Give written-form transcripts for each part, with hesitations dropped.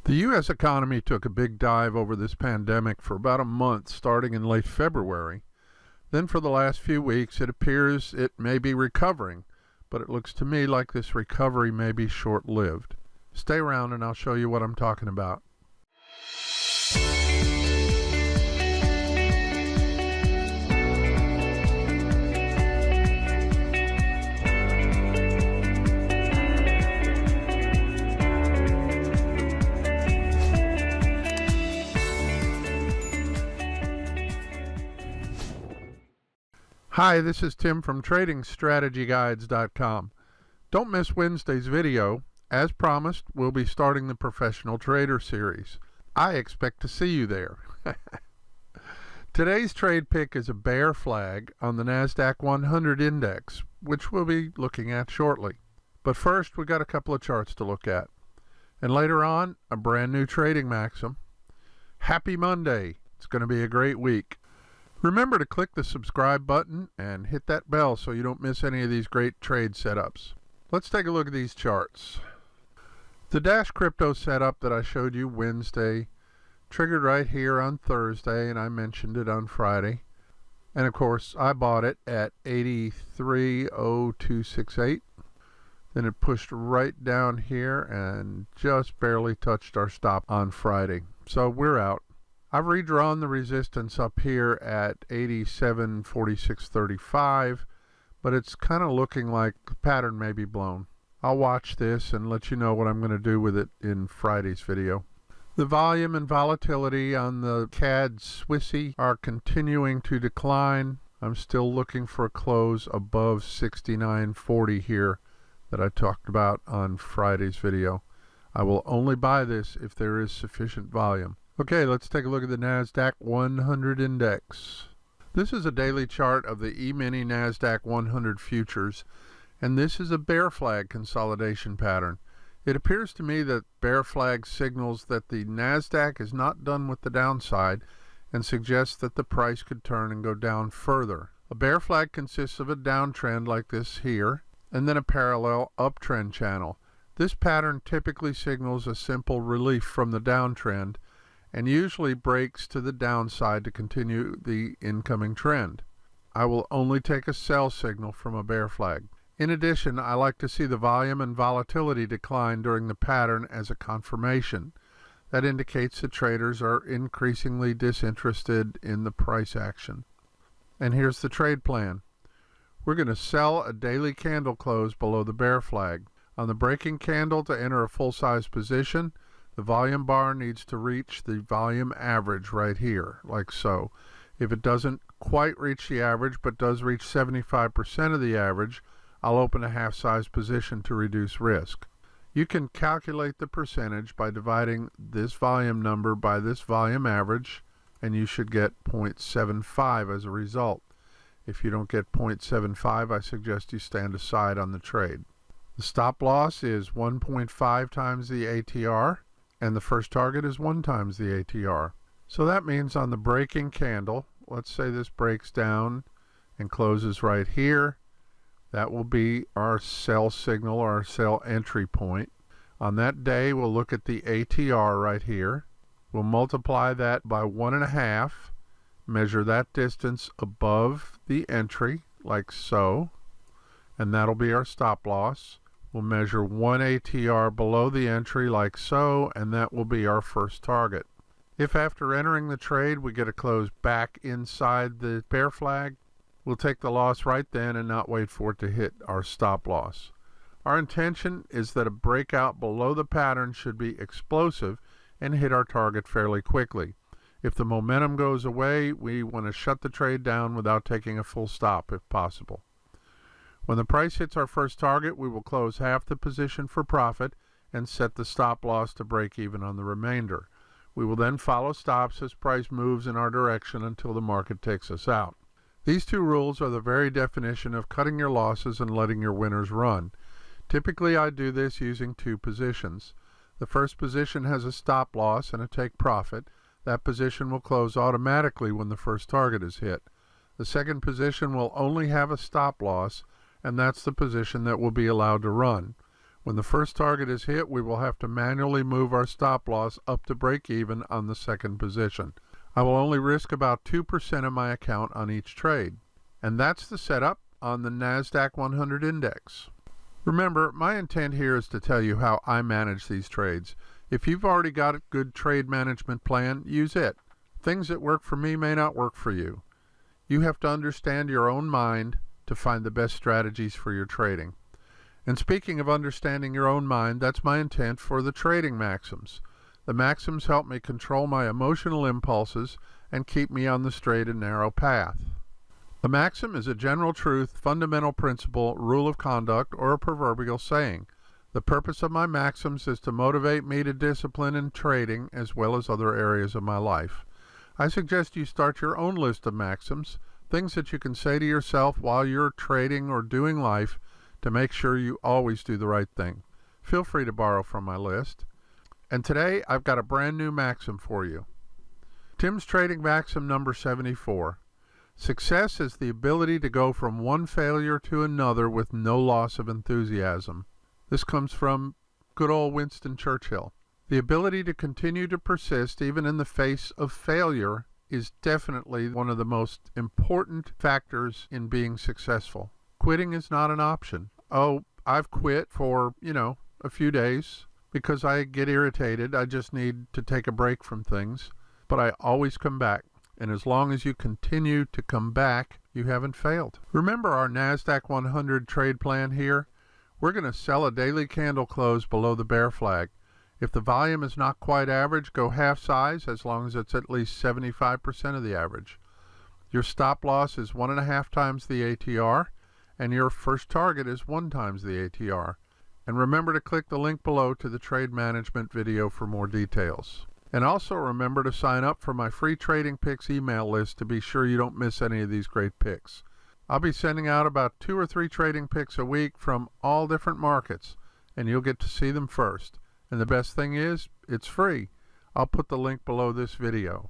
The U.S. economy took a big dive over this pandemic for about a month, starting in late February. Then for the last few weeks, it appears it may be recovering, but it looks to me like this recovery may be short-lived. Stay around and I'll show you what I'm talking about. Hi, this is Tim from TradingStrategyGuides.com. Don't miss Wednesday's video. As promised, we'll be starting the Professional Trader series. I expect to see you there. Today's trade pick is a bear flag on the Nasdaq 100 index, which we'll be looking at shortly. But first, we got a couple of charts to look at. And later on, a brand new trading maxim. Happy Monday. It's going to be a great week. Remember to click the subscribe button and hit that bell so you don't miss any of these great trade setups. Let's take a look at these charts. The Dash Crypto setup that I showed you Wednesday triggered right here on Thursday, and I mentioned it on Friday. And of course, I bought it at 83.0268. Then it pushed right down here and just barely touched our stop on Friday. So we're out. I've redrawn the resistance up here at 87.4635, but it's kind of looking like the pattern may be blown. I'll watch this and let you know what I'm going to do with it in Friday's video. The volume and volatility on the CADCHF are continuing to decline. I'm still looking for a close above 69.40 here that I talked about on Friday's video. I will only buy this if there is sufficient volume. Okay, let's take a look at the Nasdaq 100 index. This is a daily chart of the E-mini Nasdaq 100 futures, and this is a bear flag consolidation pattern. It appears to me that bear flag signals that the Nasdaq is not done with the downside and suggests that the price could turn and go down further. A bear flag consists of a downtrend like this here, and then a parallel uptrend channel. This pattern typically signals a simple relief from the downtrend, and usually breaks to the downside to continue the incoming trend. I will only take a sell signal from a bear flag. In addition, I like to see the volume and volatility decline during the pattern as a confirmation. That indicates that traders are increasingly disinterested in the price action. And here's the trade plan. We're going to sell a daily candle close below the bear flag. On the breaking candle to enter a full-size position, the volume bar needs to reach the volume average right here, like so. If it doesn't quite reach the average, but does reach 75% of the average, I'll open a half-size position to reduce risk. You can calculate the percentage by dividing this volume number by this volume average, and you should get 0.75 as a result. If you don't get 0.75, I suggest you stand aside on the trade. The stop loss is 1.5 times the ATR. And the first target is 1 times the ATR. So that means on the breaking candle, let's say this breaks down and closes right here, that will be our sell signal or our sell entry point. On that day, we'll look at the ATR right here. We'll multiply that by 1.5, measure that distance above the entry, like so, and that'll be our stop loss. We'll measure 1 ATR below the entry like so, and that will be our first target. If after entering the trade we get a close back inside the bear flag, we'll take the loss right then and not wait for it to hit our stop loss. Our intention is that a breakout below the pattern should be explosive and hit our target fairly quickly. If the momentum goes away, we want to shut the trade down without taking a full stop if possible. When the price hits our first target, we will close half the position for profit and set the stop loss to break even on the remainder. We will then follow stops as price moves in our direction until the market takes us out. These two rules are the very definition of cutting your losses and letting your winners run. Typically, I do this using 2 positions. The first position has a stop loss and a take profit. That position will close automatically when the first target is hit. The second position will only have a stop loss, and that's the position that will be allowed to run. When the first target is hit, we will have to manually move our stop loss up to break even on the second position. I will only risk about 2% of my account on each trade. And that's the setup on the Nasdaq 100 index. Remember, my intent here is to tell you how I manage these trades. If you've already got a good trade management plan, use it. Things that work for me may not work for you. You have to understand your own mind to find the best strategies for your trading. And speaking of understanding your own mind, that's my intent for the trading maxims. The maxims help me control my emotional impulses and keep me on the straight and narrow path. A maxim is a general truth, fundamental principle, rule of conduct, or a proverbial saying. The purpose of my maxims is to motivate me to discipline in trading as well as other areas of my life. I suggest you start your own list of maxims, things that you can say to yourself while you're trading or doing life to make sure you always do the right thing. Feel free to borrow from my list. And today I've got a brand new maxim for you. Tim's Trading Maxim number 74. Success is the ability to go from one failure to another with no loss of enthusiasm. This comes from good old Winston Churchill. The ability to continue to persist even in the face of failure is definitely one of the most important factors in being successful. Quitting is not an option. Oh, I've quit for, a few days because I get irritated. I just need to take a break from things. But I always come back. And as long as you continue to come back, you haven't failed. Remember our Nasdaq 100 trade plan here? We're going to sell a daily candle close below the bear flag. If the volume is not quite average, go half size as long as it's at least 75% of the average. Your stop loss is 1.5 times the ATR, and your first target is 1 times the ATR. And remember to click the link below to the trade management video for more details. And also remember to sign up for my free Trading Picks email list to be sure you don't miss any of these great picks. I'll be sending out about 2 or 3 trading picks a week from all different markets, and you'll get to see them first. And the best thing is, it's free. I'll put the link below this video.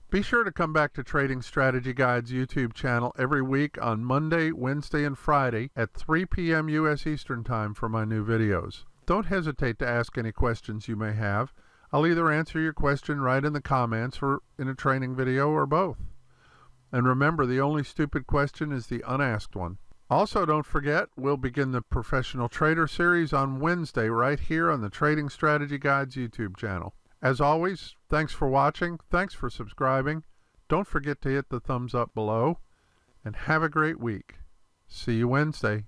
Be sure to come back to Trading Strategy Guide's YouTube channel every week on Monday, Wednesday, and Friday at 3 p.m. U.S. Eastern Time for my new videos. Don't hesitate to ask any questions you may have. I'll either answer your question right in the comments or in a training video or both. And remember, the only stupid question is the unasked one. Also, don't forget, we'll begin the Professional Trader series on Wednesday right here on the Trading Strategy Guide's YouTube channel. As always, thanks for watching, thanks for subscribing. Don't forget to hit the thumbs up below, and have a great week. See you Wednesday.